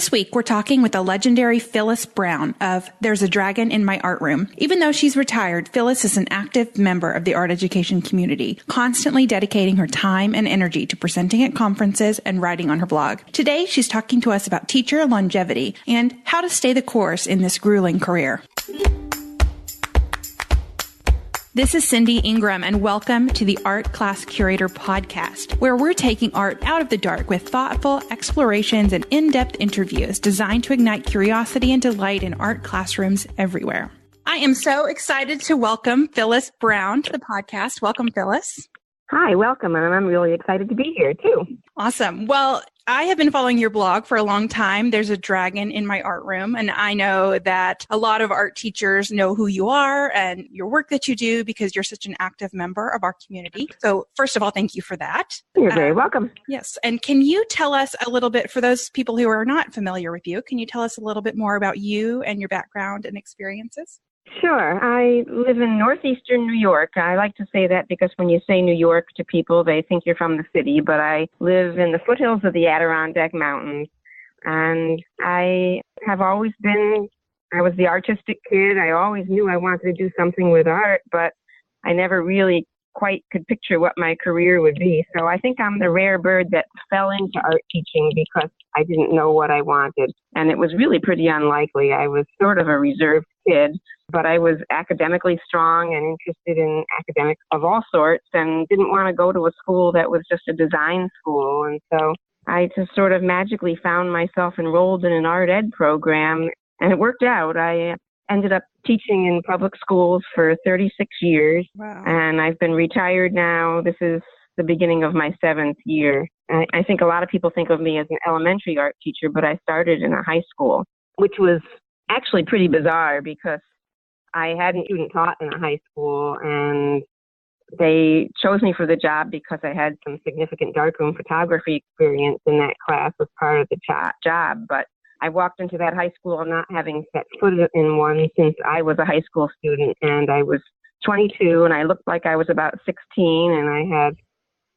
This week, we're talking with the legendary Phyllis Brown of There's a Dragon in My Art Room. Even though she's retired, Phyllis is an active member of the art education community, constantly dedicating her time and energy to presenting at conferences and writing on her blog. Today, she's talking to us about teacher longevity and how to stay the course in this grueling career. This is Cindy Ingram, and welcome to the Art Class Curator podcast, where we're taking art out of the dark with thoughtful explorations and in-depth interviews designed to ignite curiosity and delight in art classrooms everywhere. I am so excited to welcome Phyllis Brown to the podcast. Welcome, Phyllis. Hi, welcome, and I'm really excited to be here, too. Awesome. Well, I have been following your blog for a long time. There's a dragon in my art room, and I know that a lot of art teachers know who you are and your work that you do because you're such an active member of our community. So first of all, thank you for that. You're very welcome. Yes. And can you tell us a little bit, for those people who are not familiar with you, can you tell us a little bit more about you and your background and experiences? Sure. I live in northeastern New York. I like to say that because when you say New York to people, they think you're from the city, but I live in the foothills of the Adirondack Mountains, and I was the artistic kid. I always knew I wanted to do something with art, but I never really quite could picture what my career would be. So I think I'm the rare bird that fell into art teaching because I didn't know what I wanted. And it was really pretty unlikely. I was sort of a reserved kid, but I was academically strong and interested in academics of all sorts and didn't want to go to a school that was just a design school. And so I just sort of magically found myself enrolled in an art ed program, and it worked out. I ended up teaching in public schools for 36 years. Wow. And I've been retired now. This is the beginning of my 7th year. I think a lot of people think of me as an elementary art teacher, but I started in a high school, which was actually pretty bizarre because I hadn't student taught in a high school, and they chose me for the job because I had some significant darkroom photography experience in that class as part of the job. But I walked into that high school not having set foot in one since I was a high school student, and I was 22 and I looked like I was about 16, and I had,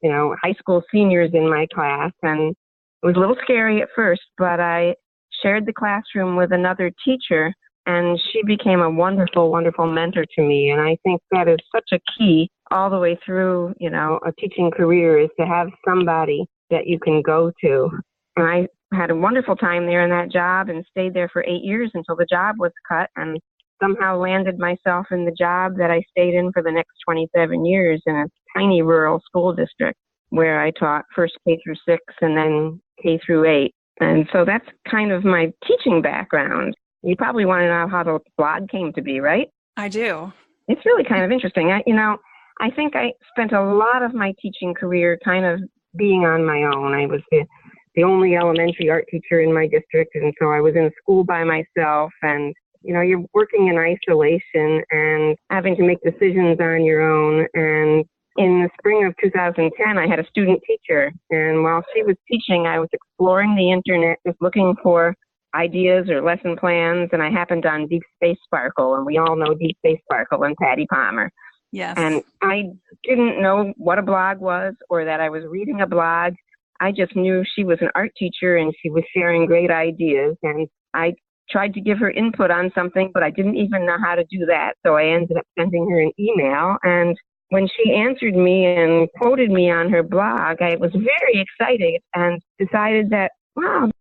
high school seniors in my class, and it was a little scary at first, but I shared the classroom with another teacher, and she became a wonderful, wonderful mentor to me. And I think that is such a key all the way through, a teaching career, is to have somebody that you can go to. And I had a wonderful time there in that job and stayed there for 8 years until the job was cut, and somehow landed myself in the job that I stayed in for the next 27 years in a tiny rural school district where I taught first K through 6 and then K through 8. And so that's kind of my teaching background. You probably want to know how the blog came to be, right? I do. It's really kind of interesting. I think I spent a lot of my teaching career kind of being on my own. I was the only elementary art teacher in my district, and so I was in school by myself, and you're working in isolation and having to make decisions on your own. And in the spring of 2010, I had a student teacher, and while she was teaching, I was exploring the internet, just looking for ideas or lesson plans, and I happened on Deep Space Sparkle, and we all know Deep Space Sparkle and Patty Palmer. Yes. And I didn't know what a blog was or that I was reading a blog. I just knew she was an art teacher and she was sharing great ideas, and I tried to give her input on something, but I didn't even know how to do that. So I ended up sending her an email, and when she answered me and quoted me on her blog, I was very excited and decided that, wow,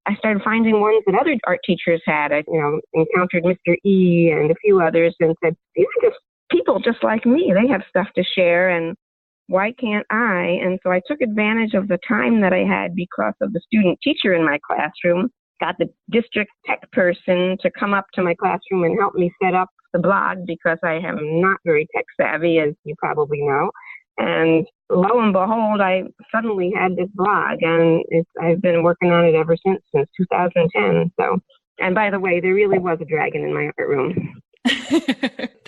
I started finding ones that other art teachers had. I, encountered Mr. E and a few others and said, these are just people just like me. They have stuff to share, and why can't I? And so I took advantage of the time that I had because of the student teacher in my classroom, got the district tech person to come up to my classroom and help me set up the blog because I am not very tech savvy, as you probably know. And lo and behold, I suddenly had this blog, and I've been working on it ever since 2010. So, and by the way, there really was a dragon in my art room.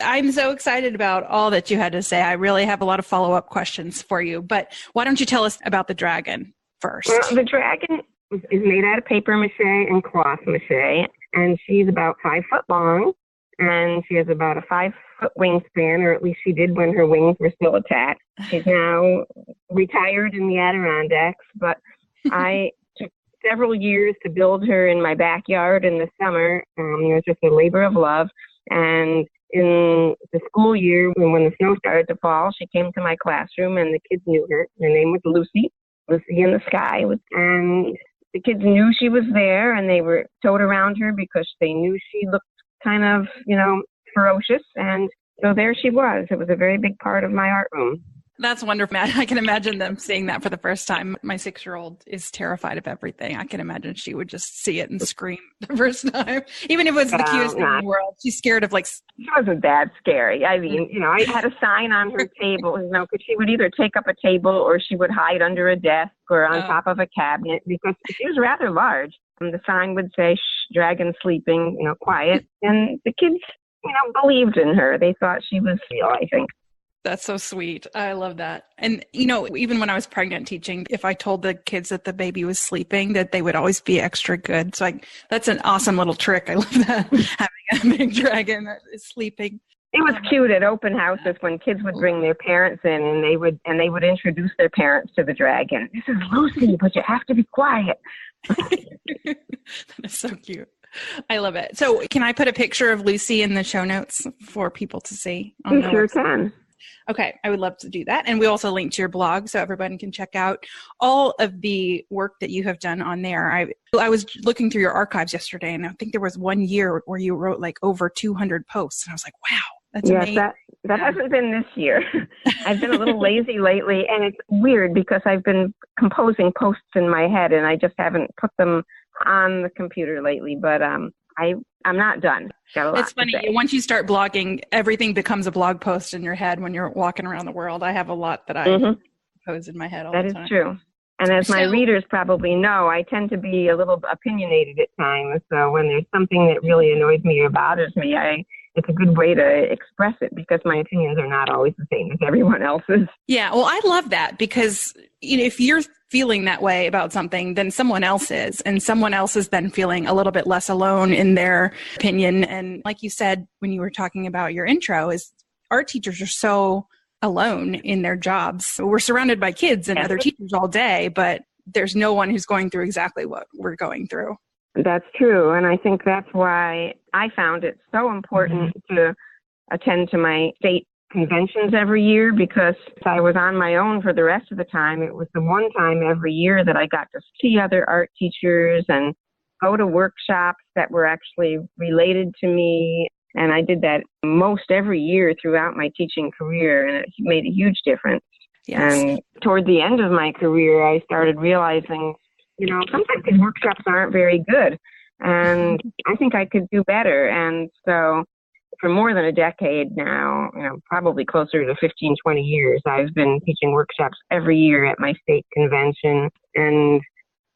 I'm so excited about all that you had to say. I really have a lot of follow-up questions for you, but why don't you tell us about the dragon first? Well, the dragon is made out of paper mache and cloth mache, and she's about 5 foot long, and she has about a 5-foot wingspan, or at least she did when her wings were still attached. She's now retired in the Adirondacks, but I took several years to build her in my backyard in the summer. It was just a labor of love. And in the school year, when the snow started to fall, she came to my classroom and the kids knew her. Her name was Lucy in the sky. And the kids knew she was there and they were towed around her because they knew she looked kind of, ferocious. And so there she was. It was a very big part of my art room. That's wonderful. I can imagine them seeing that for the first time. My 6-year-old is terrified of everything. I can imagine she would just see it and scream the first time. Even if it was the cutest thing in the world. She's scared of She wasn't that scary. I mean, I had a sign on her table, because she would either take up a table or she would hide under a desk or on top of a cabinet because she was rather large. And the sign would say, "Shh, dragon sleeping, quiet." And the kids, believed in her. They thought she was real, I think. That's so sweet. I love that. And, even when I was pregnant teaching, if I told the kids that the baby was sleeping, that they would always be extra good. So that's an awesome little trick. I love that, having a big dragon that is sleeping. It was cute at open houses when kids would bring their parents in and they would introduce their parents to the dragon. "This is Lucy, but you have to be quiet." That is so cute. I love it. So can I put a picture of Lucy in the show notes for people to see? You sure can. Okay, I would love to do that. And we also link to your blog so everybody can check out all of the work that you have done on there. I was looking through your archives yesterday, and I think there was one year where you wrote like over 200 posts. And I was like, wow, that's amazing. That hasn't been this year. I've been a little lazy lately, and it's weird because I've been composing posts in my head, and I just haven't put them on the computer lately. But I'm not done. It's funny. Once you start blogging, everything becomes a blog post in your head when you're walking around the world. I have a lot that I compose in my head all the time. That is true. And as my readers probably know, I tend to be a little opinionated at times. So when there's something that really annoys me or bothers me, it's a good way to express it because my opinions are not always the same as everyone else's. Yeah. Well, I love that because, if you're feeling that way about something, then someone else is, and someone else is then feeling a little bit less alone in their opinion. And like you said, when you were talking about your intro, is art teachers are so alone in their jobs. We're surrounded by kids and other teachers all day, but there's no one who's going through exactly what we're going through. That's true. And I think that's why I found it so important to attend to my state conventions every year, because I was on my own for the rest of the time. It was the one time every year that I got to see other art teachers and go to workshops that were actually related to me. And I did that most every year throughout my teaching career, and it made a huge difference. Yes. And toward the end of my career, I started realizing, sometimes these workshops aren't very good, and I think I could do better. And so for more than a decade now, probably closer to 15, 20 years, I've been teaching workshops every year at my state convention. And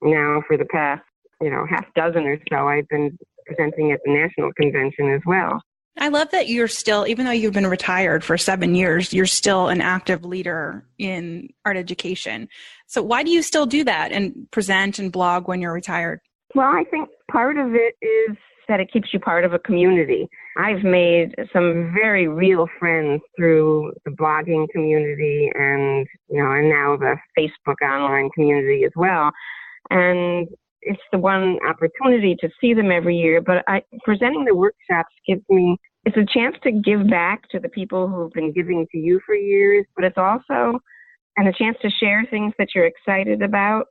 now for the past, half dozen or so, I've been presenting at the national convention as well. I love that you're still, even though you've been retired for 7 years, you're still an active leader in art education. So why do you still do that and present and blog when you're retired? Well, I think part of it is that it keeps you part of a community. I've made some very real friends through the blogging community and now the Facebook online community as well. And it's the one opportunity to see them every year. But presenting the workshops it's a chance to give back to the people who've been giving to you for years, but it's also a chance to share things that you're excited about.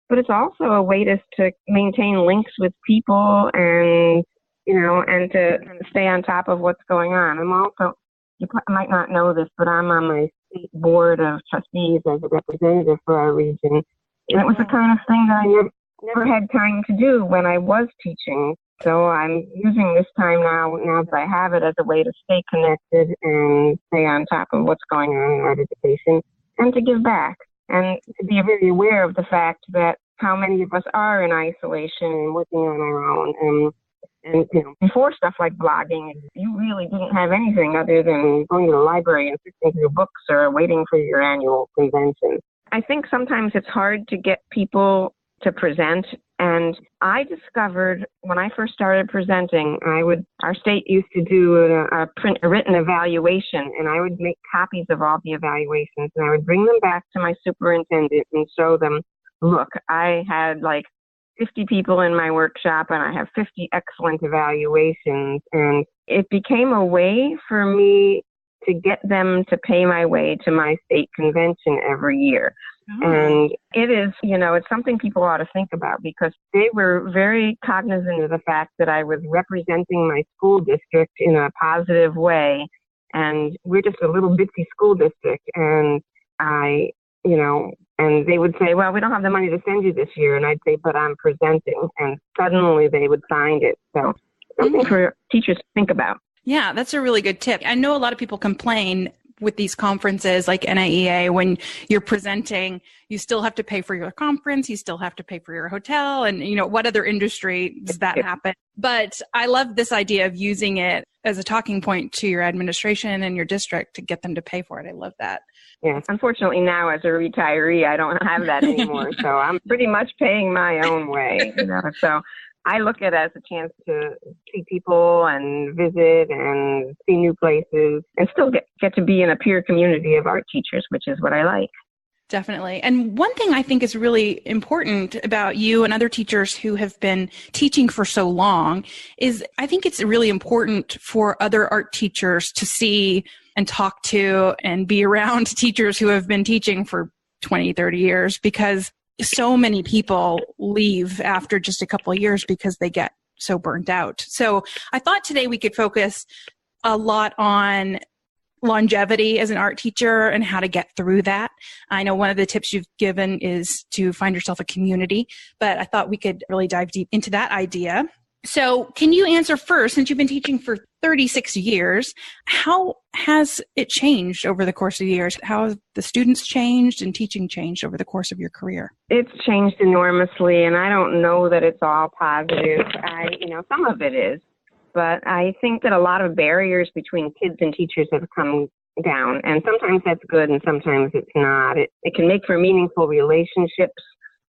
But it's also a way to maintain links with people and to stay on top of what's going on. I'm also, you might not know this, but I'm on my state board of trustees as a representative for our region. And it was the kind of thing that I never had time to do when I was teaching. So I'm using this time now that I have it, as a way to stay connected and stay on top of what's going on in art education and to give back and to be very aware of the fact that how many of us are in isolation and working on our own. And before stuff like blogging, you really didn't have anything other than going to the library and fixing through books or waiting for your annual convention. I think sometimes it's hard to get people to present. And I discovered when I first started presenting, our state used to do a written evaluation, and I would make copies of all the evaluations, and I would bring them back to my superintendent and show them, look, I had 50 people in my workshop and I have 50 excellent evaluations. And it became a way for me to get them to pay my way to my state convention every year. Oh. And it is, it's something people ought to think about because they were very cognizant of the fact that I was representing my school district in a positive way. And we're just a little bitsy school district. And and they would say, well, we don't have the money to send you this year. And I'd say, but I'm presenting. And suddenly they would find it. So something for teachers to think about. Yeah, that's a really good tip. I know a lot of people complain with these conferences like NIEA, when you're presenting, you still have to pay for your conference, you still have to pay for your hotel, and what other industry does that happen? But I love this idea of using it as a talking point to your administration and your district to get them to pay for it. I love that. Yes. Unfortunately, now as a retiree, I don't have that anymore. So I'm pretty much paying my own way. So I look at it as a chance to see people and visit and see new places and still get to be in a peer community of art teachers, which is what I like. Definitely. And one thing I think is really important about you and other teachers who have been teaching for so long is I think it's really important for other art teachers to see and talk to and be around teachers who have been teaching for 20, 30 years, because so many people leave after just a couple of years because they get so burnt out. So I thought today we could focus a lot on longevity as an art teacher and how to get through that. I know one of the tips you've given is to find yourself a community, but I thought we could really dive deep into that idea. So can you answer first, since you've been teaching for 36 years, how has it changed over the course of the years? How have the students changed and teaching changed over the course of your career? It's changed enormously, and I don't know that it's all positive. Some of it is, but I think that a lot of barriers between kids and teachers have come down, and sometimes that's good and sometimes it's not. It can make for meaningful relationships,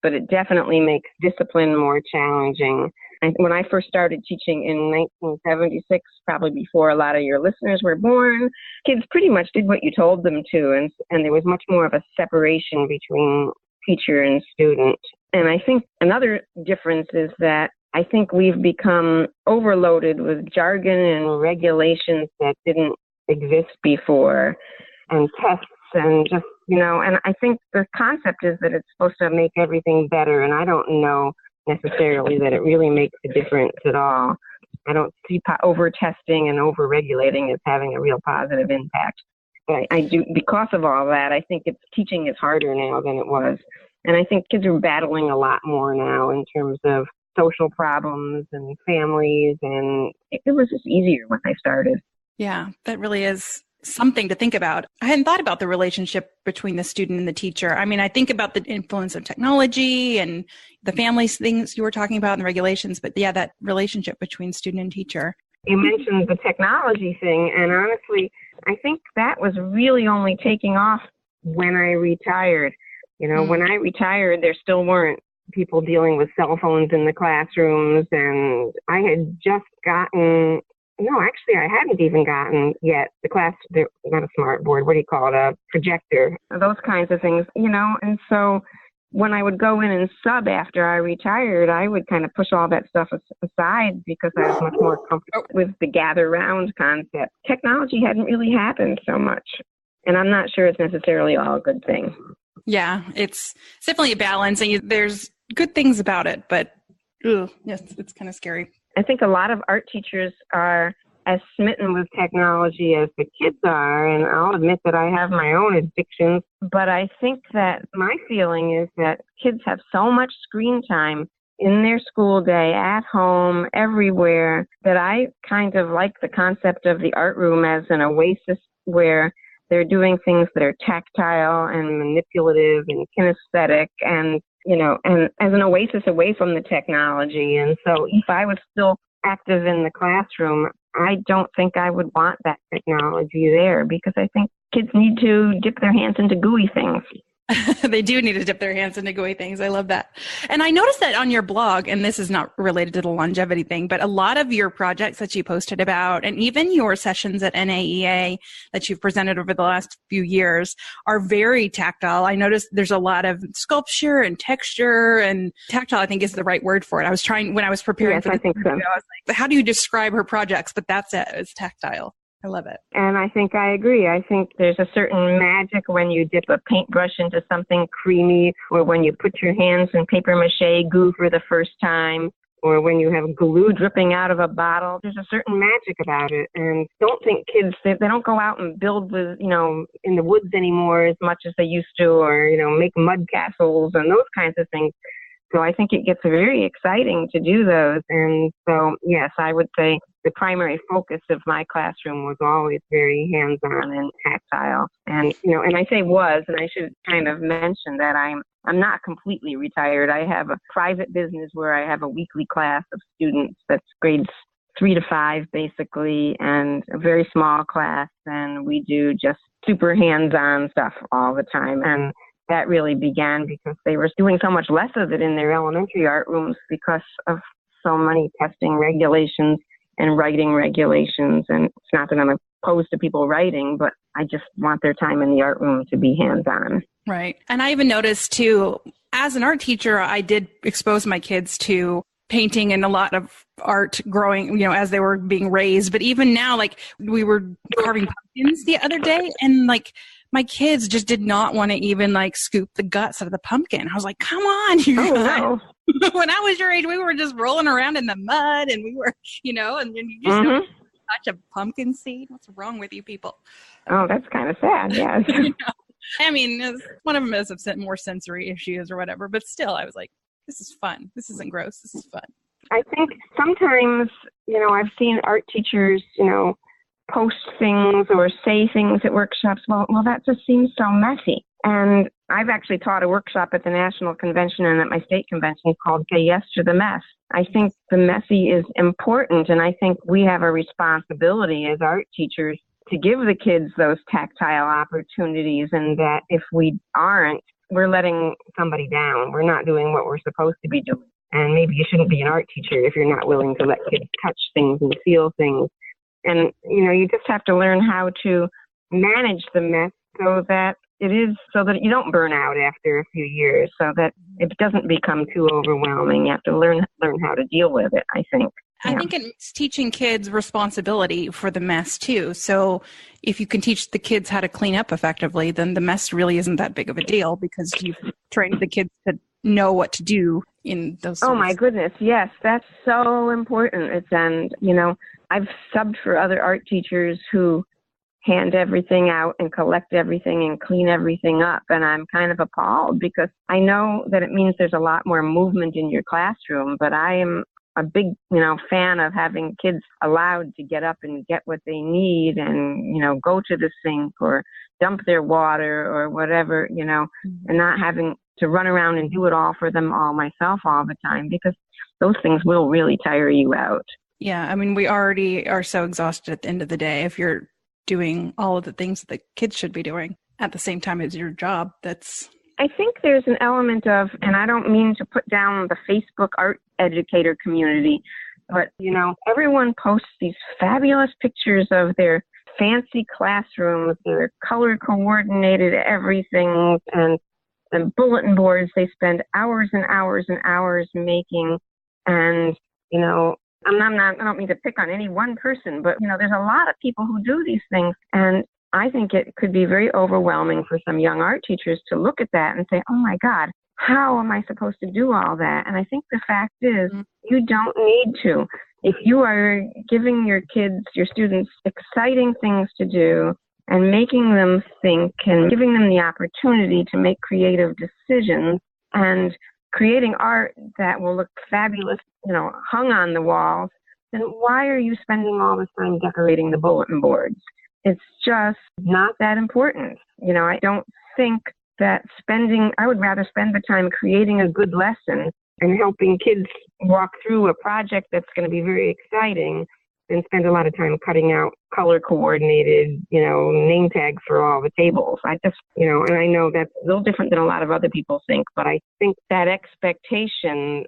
but it definitely makes discipline more challenging. When I first started teaching in 1976, probably before a lot of your listeners were born, kids pretty much did what you told them to, and there was much more of a separation between teacher and student. And I think another difference is that I think we've become overloaded with jargon and regulations that didn't exist before, and tests and just, and I think the concept is that it's supposed to make everything better, and I don't know necessarily that it really makes a difference at all. I don't see over-testing and over-regulating as having a real positive impact. But I do, because of all that, I think teaching is harder now than it was. And I think kids are battling a lot more now in terms of social problems and families, and it was just easier when I started. Yeah, that really is something to think about. I hadn't thought about the relationship between the student and the teacher. I mean, I think about the influence of technology and the family things you were talking about and the regulations, but yeah, that relationship between student and teacher. You mentioned the technology thing, and honestly, I think that was really only taking off when I retired. When I retired, there still weren't people dealing with cell phones in the classrooms, and I had just gotten I hadn't even gotten yet not a smart board, what do you call it, a projector, those kinds of things, and so when I would go in and sub after I retired, I would kind of push all that stuff aside because I was much more comfortable with the gather round concept. Technology hadn't really happened so much, and I'm not sure it's necessarily all a good thing. Yeah, it's definitely a balance, and there's good things about it, but yes, it's kind of scary. I think a lot of art teachers are as smitten with technology as the kids are, and I'll admit that I have my own addictions, but I think that my feeling is that kids have so much screen time in their school day, at home, everywhere, that I kind of like the concept of the art room as an oasis where they're doing things that are tactile and manipulative and kinesthetic and and as an oasis away from the technology. And so if I was still active in the classroom, I don't think I would want that technology there because I think kids need to dip their hands into gooey things. They do need to dip their hands into gooey things. I love that. And I noticed that on your blog, and this is not related to the longevity thing, but a lot of your projects that you posted about, and even your sessions at NAEA that you've presented over the last few years, are very tactile. I noticed there's a lot of sculpture and texture, and tactile, I think, is the right word for it. I was trying, when I was preparing for this interview, I was like, how do you describe her projects? But that's it. It's tactile. I love it. And I think I agree. I think there's a certain magic when you dip a paintbrush into something creamy, or when you put your hands in paper mache goo for the first time, or when you have glue dripping out of a bottle. There's a certain magic about it. And don't think kids, they don't go out and build with, in the woods anymore as much as they used to, or, make mud castles and those kinds of things. So I think it gets very exciting to do those. And so, yes, I would say the primary focus of my classroom was always very hands-on and tactile. And, and I say was, and I should kind of mention that I'm not completely retired. I have a private business where I have a weekly class of students that's grades 3 to 5, basically, and a very small class. And we do just super hands-on stuff all the time. And that really began because they were doing so much less of it in their elementary art rooms because of so many testing regulations and writing regulations. And it's not that I'm opposed to people writing, but I just want their time in the art room to be hands-on. Right. And I even noticed too, as an art teacher, I did expose my kids to painting and a lot of art growing, as they were being raised. But even now, like, we were carving pumpkins the other day, and like, my kids just did not want to even like scoop the guts out of the pumpkin. I was like, come on, you guys. No. When I was your age, we were just rolling around in the mud, and we were, and you just don't touch a pumpkin seed. What's wrong with you people? Oh, that's kind of sad, yes. I mean, one of them has more sensory issues or whatever, but still, I was like, this is fun. This isn't gross. This is fun. I think sometimes, I've seen art teachers, post things or say things at workshops. Well, that just seems so messy. And I've actually taught a workshop at the national convention and at my state convention called Say Yes to the Mess. I think the messy is important, and I think we have a responsibility as art teachers to give the kids those tactile opportunities, and that if we aren't, we're letting somebody down. We're not doing what we're supposed to be doing. And maybe you shouldn't be an art teacher if you're not willing to let kids touch things and feel things. And, you just have to learn how to manage the mess so that you don't burn out after a few years, so that it doesn't become too overwhelming. You have to learn how to deal with it, I think. I think it's teaching kids responsibility for the mess too. So if you can teach the kids how to clean up effectively, then the mess really isn't that big of a deal, because you've trained the kids to know what to do in those. Oh my goodness. Yes. That's so important. I've subbed for other art teachers who hand everything out and collect everything and clean everything up. And I'm kind of appalled, because I know that it means there's a lot more movement in your classroom, but I am a big, fan of having kids allowed to get up and get what they need and, go to the sink or dump their water or whatever, and not having to run around and do it all for them all myself all the time, because those things will really tire you out. Yeah. I mean, we already are so exhausted at the end of the day. If you're doing all of the things that the kids should be doing at the same time as your job, I think there's an element of, and I don't mean to put down the Facebook art educator community, but, everyone posts these fabulous pictures of their fancy classrooms, their color coordinated everything, and the bulletin boards they spend hours and hours and hours making. And, I don't mean to pick on any one person, but, there's a lot of people who do these things. And I think it could be very overwhelming for some young art teachers to look at that and say, oh my God, how am I supposed to do all that? And I think the fact is, you don't need to. If you are giving your kids, your students, exciting things to do and making them think and giving them the opportunity to make creative decisions and creating art that will look fabulous, hung on the walls, then why are you spending all this time decorating the bulletin boards? It's just not that important. I don't think that I would rather spend the time creating a good lesson and helping kids walk through a project that's going to be very exciting and spend a lot of time cutting out color coordinated, name tags for all the tables. I just, and I know that's a little different than a lot of other people think, but I think that expectation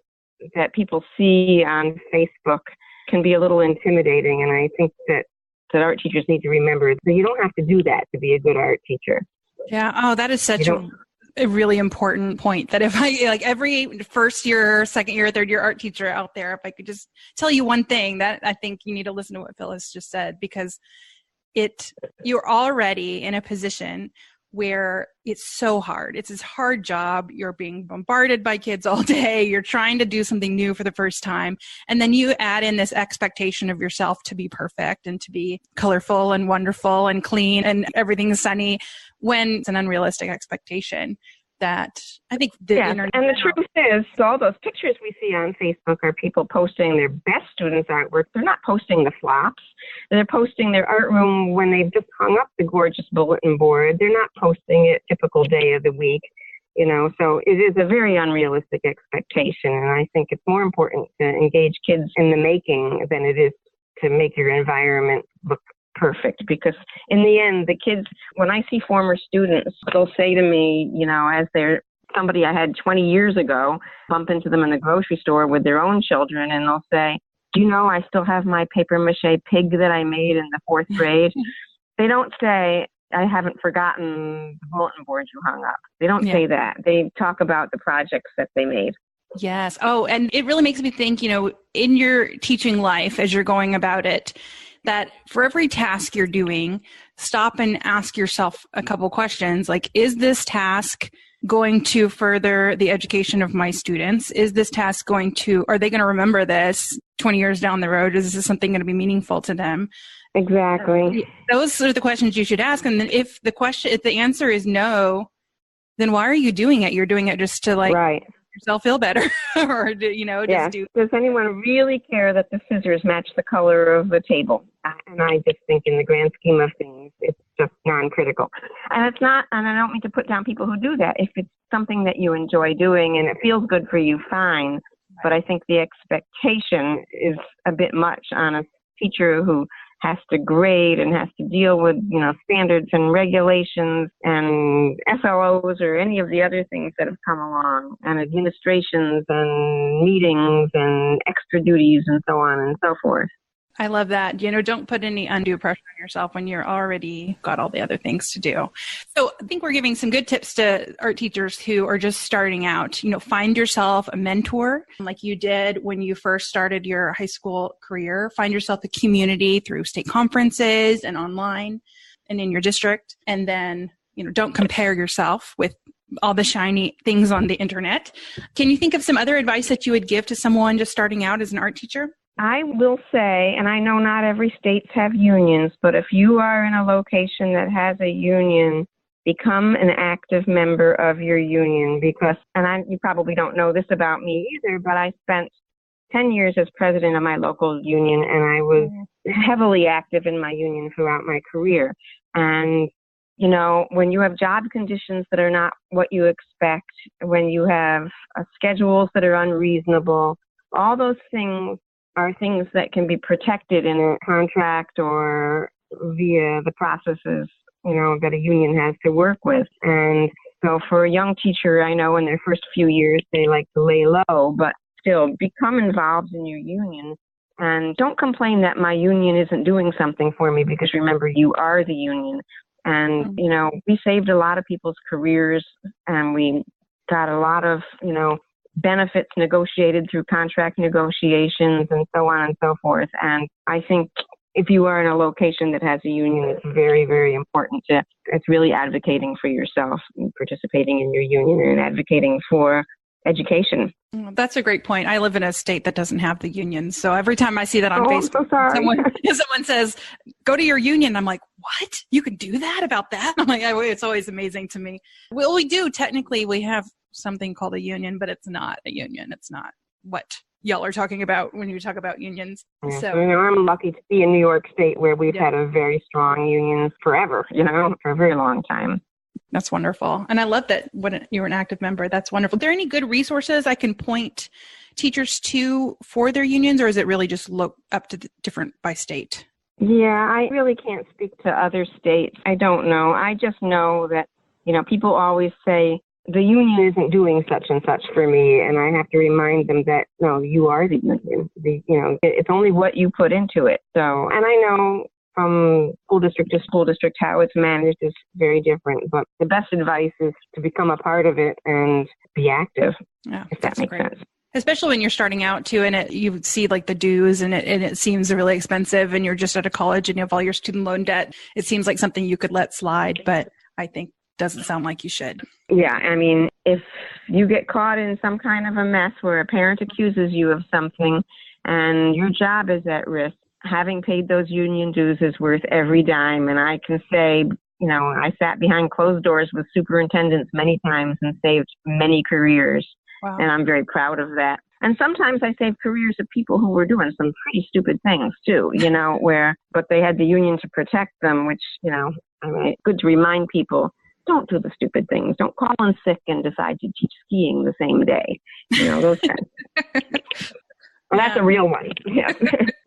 that people see on Facebook can be a little intimidating. And I think that art teachers need to remember that you don't have to do that to be a good art teacher. Yeah. Oh, that is such a really important point, that if I, like, every first year, second year, third year art teacher out there, if I could just tell you one thing, that I think you need to listen to what Phyllis just said, because you're already in a position where it's so hard. It's this hard job. You're being bombarded by kids all day. You're trying to do something new for the first time. And then you add in this expectation of yourself to be perfect and to be colorful and wonderful and clean and everything sunny, when it's an unrealistic expectation that I think the internet... And the truth is, all those pictures we see on Facebook are people posting their best students' artwork. They're not posting the flops. They're posting their art room when they've just hung up the gorgeous bulletin board. They're not posting it typical day of the week, so it is a very unrealistic expectation. And I think it's more important to engage kids in the making than it is to make your environment look perfect, because in the end, the kids, when I see former students, they'll say to me, as they're somebody I had 20 years ago, bump into them in the grocery store with their own children, and they'll say, do you know I still have my paper mache pig that I made in the 4th grade? They don't say, I haven't forgotten the bulletin board you hung up. They don't say that. They talk about the projects that they made. Yes. Oh, and it really makes me think, in your teaching life, as you're going about it, that for every task you're doing, stop and ask yourself a couple questions. Like, is this task going to further the education of my students? Is this task are they going to remember this 20 years down the road? Is this something going to be meaningful to them? Exactly. Those are the questions you should ask. And then if the answer is no, then why are you doing it? You're doing it just to make yourself feel better, or Does anyone really care that the scissors match the color of the table? And I just think, in the grand scheme of things, it's just non-critical. And it's not. And I don't mean to put down people who do that. If it's something that you enjoy doing and it feels good for you, fine. But I think the expectation is a bit much on a teacher who has to grade and has to deal with, standards and regulations and SLOs or any of the other things that have come along, and administrations and meetings and extra duties and so on and so forth. I love that. Don't put any undue pressure on yourself when you're already got all the other things to do. So I think we're giving some good tips to art teachers who are just starting out. Find yourself a mentor like you did when you first started your high school career. Find yourself a community through state conferences and online and in your district. And then, don't compare yourself with all the shiny things on the internet. Can you think of some other advice that you would give to someone just starting out as an art teacher? I will say, and I know not every state have unions, but if you are in a location that has a union, become an active member of your union, because, you probably don't know this about me either, but I spent 10 years as president of my local union, and I was heavily active in my union throughout my career. And, when you have job conditions that are not what you expect, when you have schedules that are unreasonable, all those things are things that can be protected in a contract or via the processes, that a union has to work with. And so for a young teacher, I know in their first few years, they like to lay low, but still become involved in your union. And don't complain that my union isn't doing something for me, because remember, you are the union. And, we saved a lot of people's careers, and we got a lot of, benefits negotiated through contract negotiations and so on and so forth. And I think if you are in a location that has a union, it's very, very important it's really advocating for yourself and participating in your union and advocating for education. That's a great point. I live in a state that doesn't have the union. So every time I see that on Facebook, someone says, go to your union. I'm like, what? You can do that about that? I'm like, it's always amazing to me. Well, we do. Technically, we have something called a union, but it's not a union. It's not what y'all are talking about when you talk about unions. Yeah. So I'm lucky to be in New York State, where we've had a very strong union forever, for a very long time. That's wonderful. And I love that when you were an active member. That's wonderful. Are there any good resources I can point teachers too for their unions, or is it really just look up to different by state? Yeah, I really can't speak to other states. I don't know. I just know that, people always say, the union isn't doing such and such for me. And I have to remind them that, no, you are the union. It's only what you put into it. So, and I know from school district to school district, how it's managed is very different. But the best advice is to become a part of it and be active, if that makes sense. Especially when you're starting out too, and you see like the dues and it seems really expensive, and you're just at a college and you have all your student loan debt. It seems like something you could let slide, but I think doesn't sound like you should. Yeah, I mean, if you get caught in some kind of a mess where a parent accuses you of something and your job is at risk, having paid those union dues is worth every dime. And I can say, I sat behind closed doors with superintendents many times and saved many careers. Wow. And I'm very proud of that. And sometimes I saved careers of people who were doing some pretty stupid things too, but they had the union to protect them, which, good to remind people. Don't do the stupid things. Don't call in sick and decide to teach skiing the same day. Those kinds. Well, that's a real one. Yeah.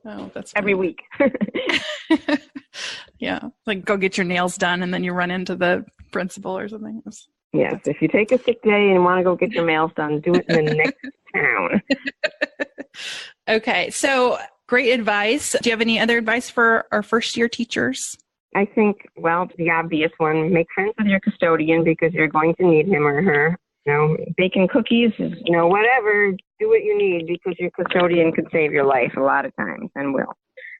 Oh, that's every week. Yeah. Like go get your nails done and then you run into the principal or something. Yes. If you take a sick day and want to go get your nails done, do it in the next town. Okay. So great advice. Do you have any other advice for our first year teachers? I think, the obvious one, make friends with your custodian because you're going to need him or her. Baking cookies, whatever, do what you need because your custodian could save your life a lot of times and will.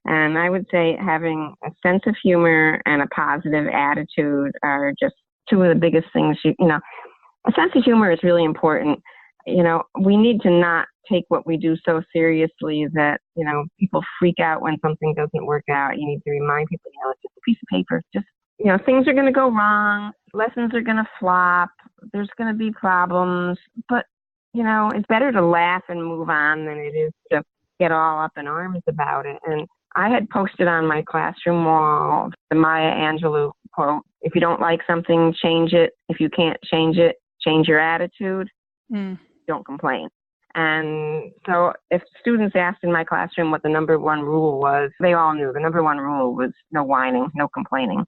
And I would say having a sense of humor and a positive attitude are just two of the biggest things. A sense of humor is really important. We need to not take what we do so seriously that, people freak out when something doesn't work out. You need to remind people, it's just a piece of paper. Just, things are going to go wrong. Lessons are going to flop. There's going to be problems. But, it's better to laugh and move on than it is to get all up in arms about it. And I had posted on my classroom wall the Maya Angelou quote, if you don't like something, change it. If you can't change it, change your attitude. Don't complain. And so if students asked in my classroom what the number one rule was, they all knew the number one rule was no whining, no complaining,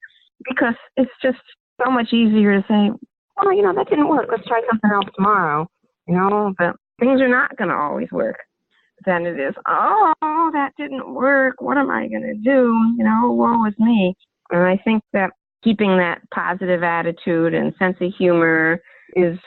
because it's just so much easier to say, that didn't work. Let's try something else tomorrow. But things are not going to always work. Than it is, that didn't work. What am I going to do? Woe is me. And I think that keeping that positive attitude and sense of humor is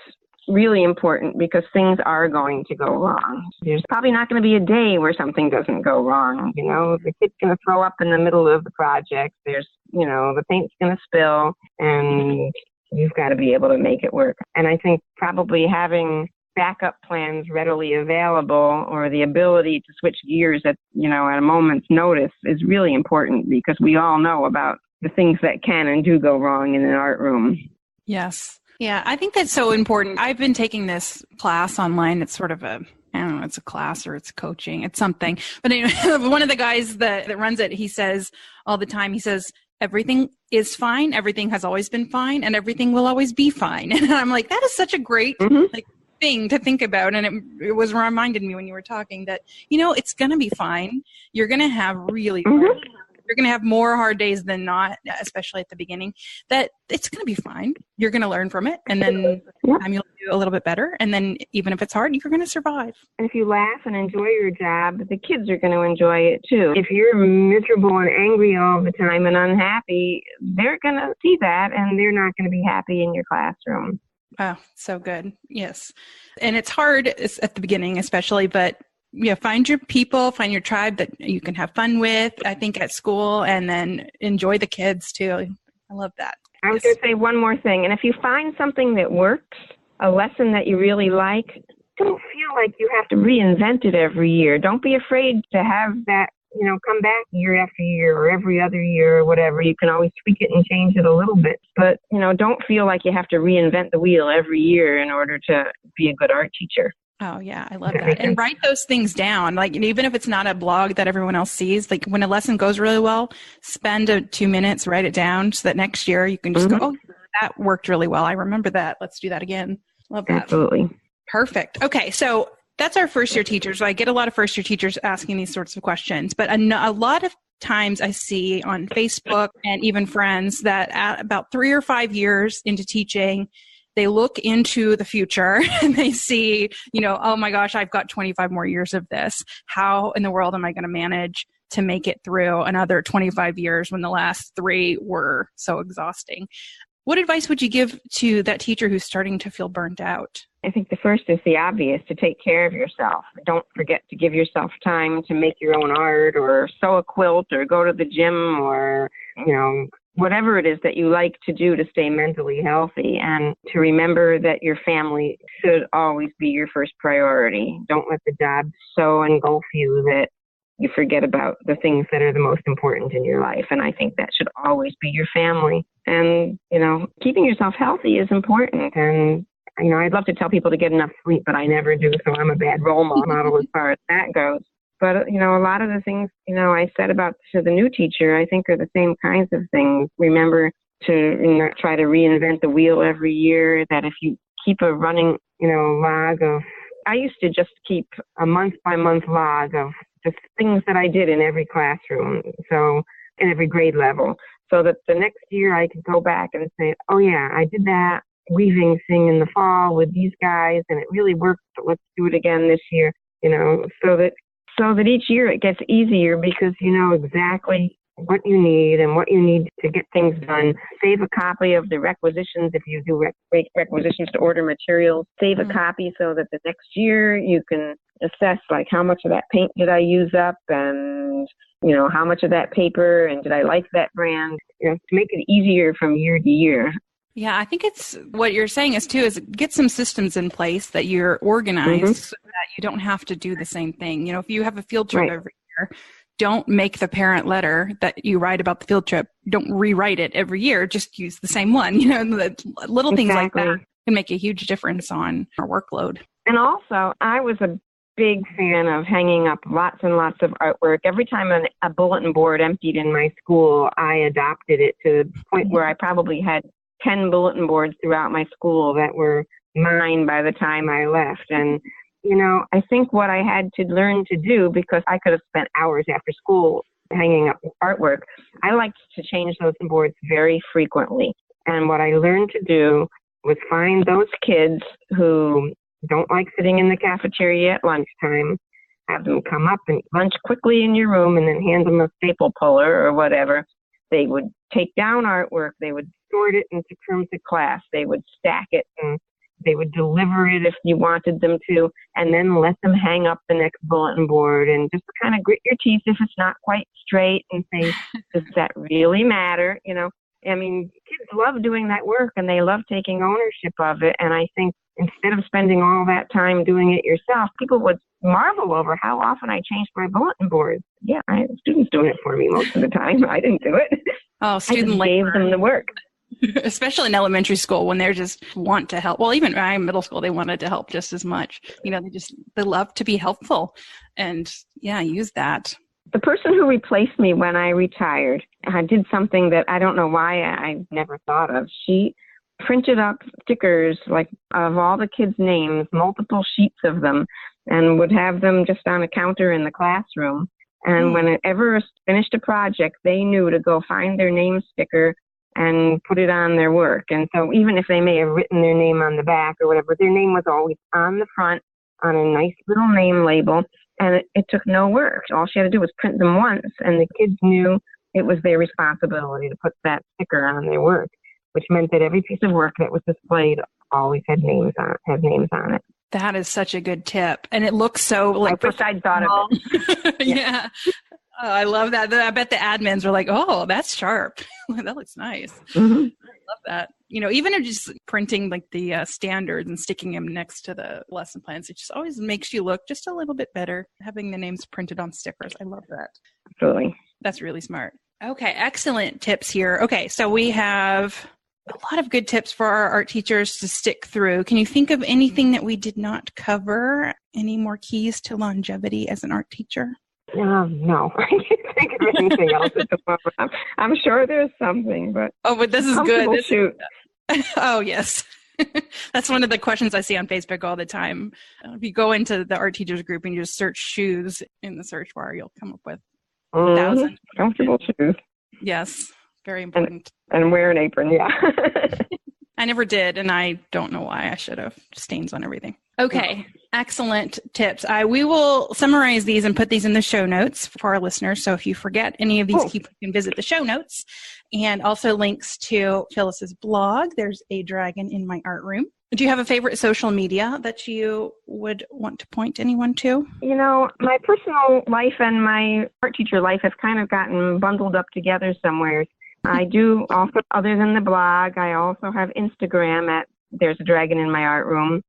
really important because things are going to go wrong. There's probably not going to be a day where something doesn't go wrong. The kid's going to throw up in the middle of the project. There's, the paint's going to spill and you've got to be able to make it work. And I think probably having backup plans readily available or the ability to switch gears at a moment's notice is really important because we all know about the things that can and do go wrong in an art room. Yes. Yeah, I think that's so important. I've been taking this class online. It's sort of it's a class or it's coaching. It's something. But anyway, one of the guys that runs it, he says all the time, everything is fine. Everything has always been fine and everything will always be fine. And I'm like, that is such a great thing to think about. And it was reminded me when you were talking that, it's going to be fine. You're going to have really you're going to have more hard days than not, especially at the beginning, that it's going to be fine. You're going to learn from it. And then you'll do a little bit better. And then even if it's hard, you're going to survive. And if you laugh and enjoy your job, the kids are going to enjoy it too. If you're miserable and angry all the time and unhappy, they're going to see that and they're not going to be happy in your classroom. Oh, so good. Yes. And it's hard at the beginning, especially, but find your people, find your tribe that you can have fun with, I think, at school, and then enjoy the kids too. I love that. I was going to say one more thing. And if you find something that works, a lesson that you really like, don't feel like you have to reinvent it every year. Don't be afraid to have that, come back year after year or every other year or whatever. You can always tweak it and change it a little bit. But, don't feel like you have to reinvent the wheel every year in order to be a good art teacher. Oh, yeah. I love that. And write those things down. Like, even if it's not a blog that everyone else sees, like when a lesson goes really well, spend 2 minutes, write it down so that next year you can just go, that worked really well. I remember that. Let's do that again. Love that. Absolutely. Perfect. Okay. So That's our first year teachers. So I get a lot of first year teachers asking these sorts of questions, but a lot of times I see on Facebook and even friends that at about 3 or 5 years into teaching, they look into the future and they see, oh my gosh, I've got 25 more years of this. How in the world am I going to manage to make it through another 25 years when the last 3 were so exhausting? What advice would you give to that teacher who's starting to feel burnt out? I think the first is the obvious, to take care of yourself. Don't forget to give yourself time to make your own art or sew a quilt or go to the gym or, whatever it is that you like to do to stay mentally healthy, and to remember that your family should always be your first priority. Don't let the job so engulf you that you forget about the things that are the most important in your life. And I think that should always be your family. And, keeping yourself healthy is important. And, I'd love to tell people to get enough sleep, but I never do. So I'm a bad role model as far as that goes. But, a lot of the things, I said about to the new teacher, I think are the same kinds of things. Remember to not try to reinvent the wheel every year, that if you keep a running, log of, I used to just keep a month by month log of just things that I did in every classroom. So in every grade level, so that the next year I could go back and say, oh yeah, I did that weaving thing in the fall with these guys and it really worked, but let's do it again this year, so that each year it gets easier because you know exactly what you need and what you need to get things done. Save a copy of the requisitions if you do requisitions to order materials. Save a copy so that the next year you can assess like how much of that paint did I use up and how much of that paper and did I like that brand, to make it easier from year to year. Yeah, I think it's what you're saying is get some systems in place that you're organized so that you don't have to do the same thing. If you have a field trip every year, don't make the parent letter that you write about the field trip. Don't rewrite it every year. Just use the same one. The little things like that can make a huge difference on our workload. And also, I was a big fan of hanging up lots and lots of artwork. Every time a bulletin board emptied in my school, I adopted it to the point where I probably had 10 bulletin boards throughout my school that were mine by the time I left. And, I think what I had to learn to do, because I could have spent hours after school hanging up artwork, I liked to change those boards very frequently. And what I learned to do was find those kids who don't like sitting in the cafeteria at lunchtime, have them come up and lunch quickly in your room and then hand them a staple puller or whatever. They would take down artwork. They would sort it into terms of class. They would stack it and they would deliver it if you wanted them to, and then let them hang up the next bulletin board and just kind of grit your teeth if it's not quite straight and say, does that really matter? Kids love doing that work and they love taking ownership of it. And I think instead of spending all that time doing it yourself, people would marvel over how often I changed my bulletin boards. Yeah, I had students doing it for me most of the time. I didn't do it. Oh, student I just gave them the work. Especially in elementary school when they just want to help. Well, even in middle school, they wanted to help just as much. They love to be helpful and use that. The person who replaced me when I retired, I did something that I don't know why I never thought of. She printed up stickers of all the kids' names, multiple sheets of them, and would have them just on a counter in the classroom. And whenever finished a project, they knew to go find their name sticker and put it on their work. And so even if they may have written their name on the back or whatever, their name was always on the front on a nice little name label. And it took no work. All she had to do was print them once, and the kids knew it was their responsibility to put that sticker on their work, which meant that every piece of work that was displayed always had names on it. That is such a good tip. And it looks so I wish I'd thought of it. Yeah. Oh, I love that. I bet the admins are like, oh, that's sharp. That looks nice. Mm-hmm. I love that. Even if just printing the standards and sticking them next to the lesson plans, it just always makes you look just a little bit better, having the names printed on stickers. I love that. Absolutely. That's really smart. Okay, excellent tips here. Okay, so we have a lot of good tips for our art teachers to stick through. Can you think of anything that we did not cover? Any more keys to longevity as an art teacher? No, I can't think of anything else at the moment. I'm sure there's something, but this is good. Shoot. Oh, yes. That's one of the questions I see on Facebook all the time. If you go into the art teachers group and you just search shoes in the search bar, you'll come up with thousands. Comfortable shoes. Yes, very important. And wear an apron, yeah. I never did, and I don't know why. I should have. Stains on everything. Okay, excellent tips. We will summarize these and put these in the show notes for our listeners. So if you forget any of these, you can visit the show notes. And also links to Phyllis's blog. There's a dragon in my art room. Do you have a favorite social media that you would want to point anyone to? My personal life and my art teacher life have kind of gotten bundled up together somewhere. I do also, other than the blog, I also have Instagram at There's a Dragon in My Art Room.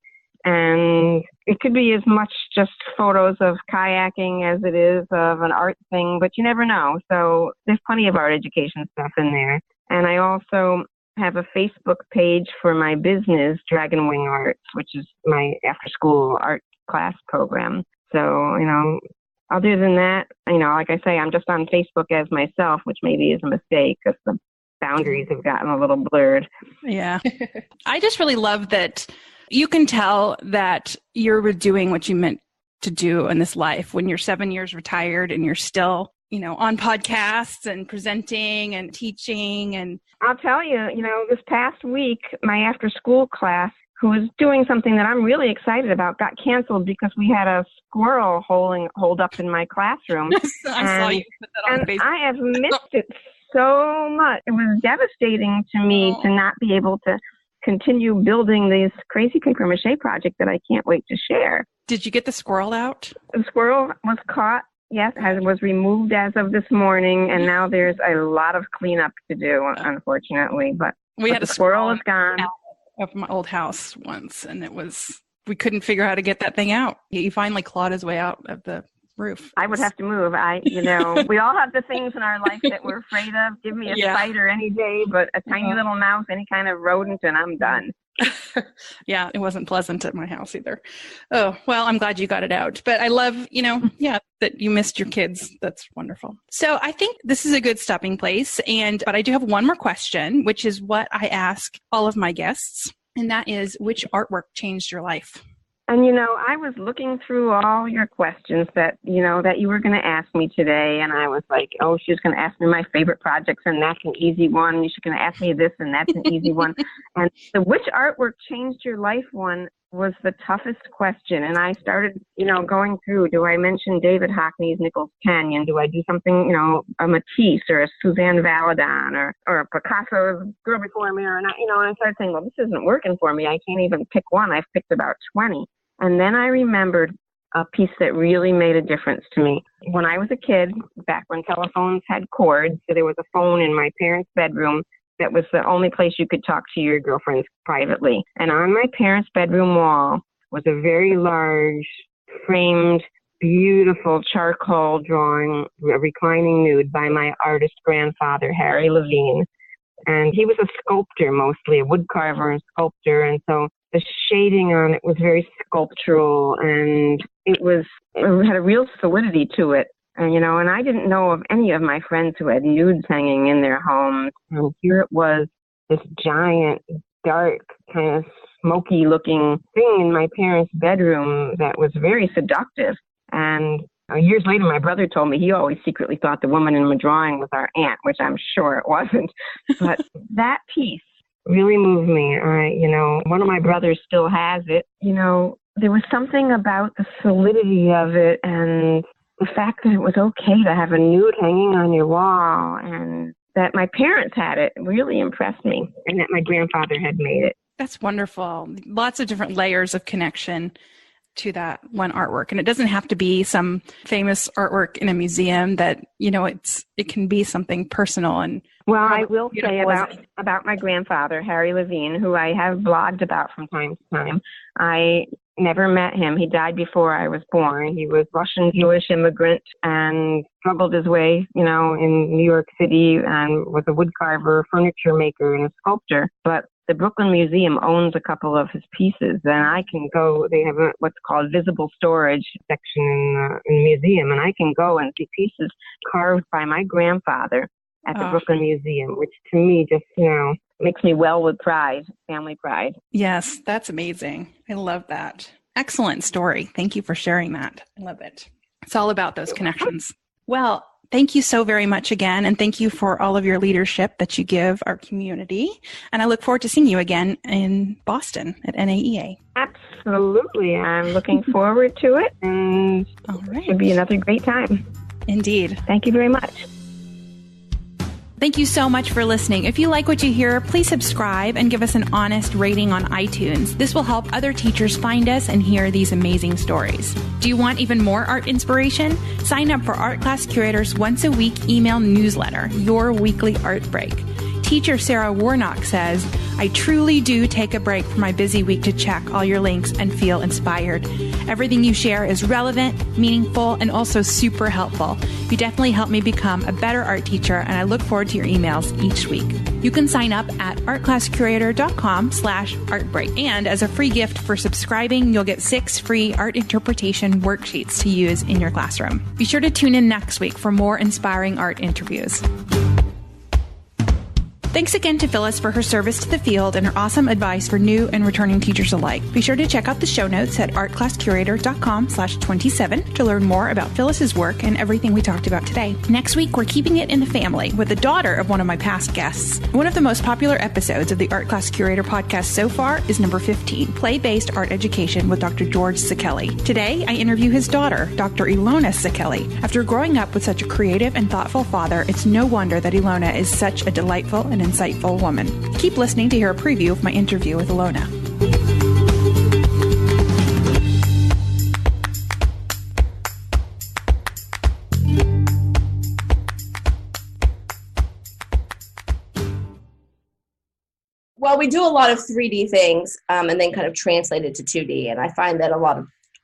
And it could be as much just photos of kayaking as it is of an art thing, but you never know. So there's plenty of art education stuff in there. And I also have a Facebook page for my business, Dragon Wing Arts, which is my after-school art class program. So, other than that, like I say, I'm just on Facebook as myself, which maybe is a mistake because the boundaries have gotten a little blurred. Yeah. I just really love that you can tell that you're doing what you meant to do in this life when you're 7 years retired and you're still, on podcasts and presenting and teaching. And I'll tell you, this past week, my after-school class, who was doing something that I'm really excited about, got canceled because we had a squirrel holed up in my classroom. I saw you put that on Facebook. And I have missed it so much. It was devastating to me to not be able to continue building this crazy papier-mâché project that I can't wait to share. Did you get the squirrel out? The squirrel was caught, yes, was removed as of this morning, and now there's a lot of cleanup to do, unfortunately. But had the squirrel is gone. Of my old house once, and we couldn't figure out how to get that thing out. He finally clawed his way out of the roof. I would have to move. We all have the things in our life that we're afraid of. Give me a spider any day, but a tiny little mouse, any kind of rodent, and I'm done. Yeah, it wasn't pleasant at my house either. Oh, well, I'm glad you got it out. But I love, that you missed your kids. That's wonderful. So I think this is a good stopping place. But I do have one more question, which is what I ask all of my guests. And that is, which artwork changed your life? And, I was looking through all your questions that you were going to ask me today. And I was like, she was going to ask me my favorite projects, and that's an easy one. She's going to ask me this, and that's an easy one. And the which artwork changed your life one was the toughest question. And I started, going through, do I mention David Hockney's Nichols Canyon? Do I do something, a Matisse or a Suzanne Valadon or a Picasso's Girl Before a Mirror? And I started saying, well, this isn't working for me. I can't even pick one. I've picked about 20. And then I remembered a piece that really made a difference to me. When I was a kid, back when telephones had cords, so there was a phone in my parents' bedroom that was the only place you could talk to your girlfriends privately. And on my parents' bedroom wall was a very large, framed, beautiful charcoal drawing, a reclining nude by my artist grandfather, Harry Levine. And he was a sculptor, mostly a wood carver and sculptor. And so the shading on it was very sculptural, and it had a real solidity to it. And, and I didn't know of any of my friends who had nudes hanging in their homes. And here it was, this giant, dark, kind of smoky looking thing in my parents' bedroom that was very seductive. And years later, my brother told me he always secretly thought the woman in the drawing was our aunt, which I'm sure it wasn't. But that piece really moved me. One of my brothers still has it. There was something about the solidity of it and the fact that it was okay to have a nude hanging on your wall, and that my parents had it really impressed me, and that my grandfather had made it. That's wonderful. Lots of different layers of connection to that one artwork. And it doesn't have to be some famous artwork in a museum that, it can be something personal. And well, I will say about my grandfather, Harry Levine, who I have blogged about from time to time. I never met him. He died before I was born. He was Russian Jewish immigrant and struggled his way, in New York City, and was a wood carver, furniture maker, and a sculptor. But the Brooklyn Museum owns a couple of his pieces, and I can go. They have what's called visible storage section in the museum, and I can go and see pieces carved by my grandfather at the Brooklyn Museum, which to me just, makes me well with pride, family pride. Yes, that's amazing. I love that. Excellent story. Thank you for sharing that. I love it. It's all about those connections. Well, thank you so very much again. And thank you for all of your leadership that you give our community. And I look forward to seeing you again in Boston at NAEA. Absolutely. I'm looking forward to it. And all right. It should be another great time. Indeed. Thank you very much. Thank you so much for listening. If you like what you hear, please subscribe and give us an honest rating on iTunes. This will help other teachers find us and hear these amazing stories. Do you want even more art inspiration? Sign up for Art Class Curator's once a week email newsletter, Your Weekly Art Break. Teacher Sarah Warnock says, I truly do take a break from my busy week to check all your links and feel inspired. Everything you share is relevant, meaningful, and also super helpful. You definitely help me become a better art teacher, and I look forward to your emails each week. You can sign up at artclasscurator.com/artbreak. And as a free gift for subscribing, you'll get 6 free art interpretation worksheets to use in your classroom. Be sure to tune in next week for more inspiring art interviews. Thanks again to Phyllis for her service to the field and her awesome advice for new and returning teachers alike. Be sure to check out the show notes at artclasscurator.com/27 to learn more about Phyllis's work and everything we talked about today. Next week, we're keeping it in the family with the daughter of one of my past guests. One of the most popular episodes of the Art Class Curator podcast so far is number 15, Play-Based Art Education with Dr. George Sekeli. Today, I interview his daughter, Dr. Ilona Sekeli. After growing up with such a creative and thoughtful father, it's no wonder that Ilona is such a delightful and insightful woman. Keep listening to hear a preview of my interview with Ilona. Well, we do a lot of 3D things and then kind of translate it to 2D. And I find that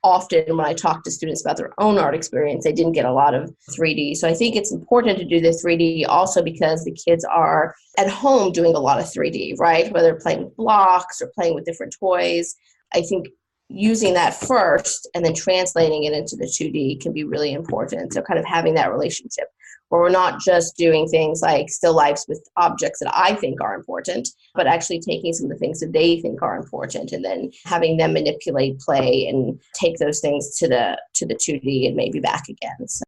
often when I talk to students about their own art experience, they didn't get a lot of 3D. So I think it's important to do the 3D also because the kids are at home doing a lot of 3D, right? Whether playing with blocks or playing with different toys. I think using that first and then translating it into the 2D can be really important. So kind of having that relationship where we're not just doing things like still lifes with objects that I think are important, but actually taking some of the things that they think are important and then having them manipulate, play, and take those things to the 2D and maybe back again. So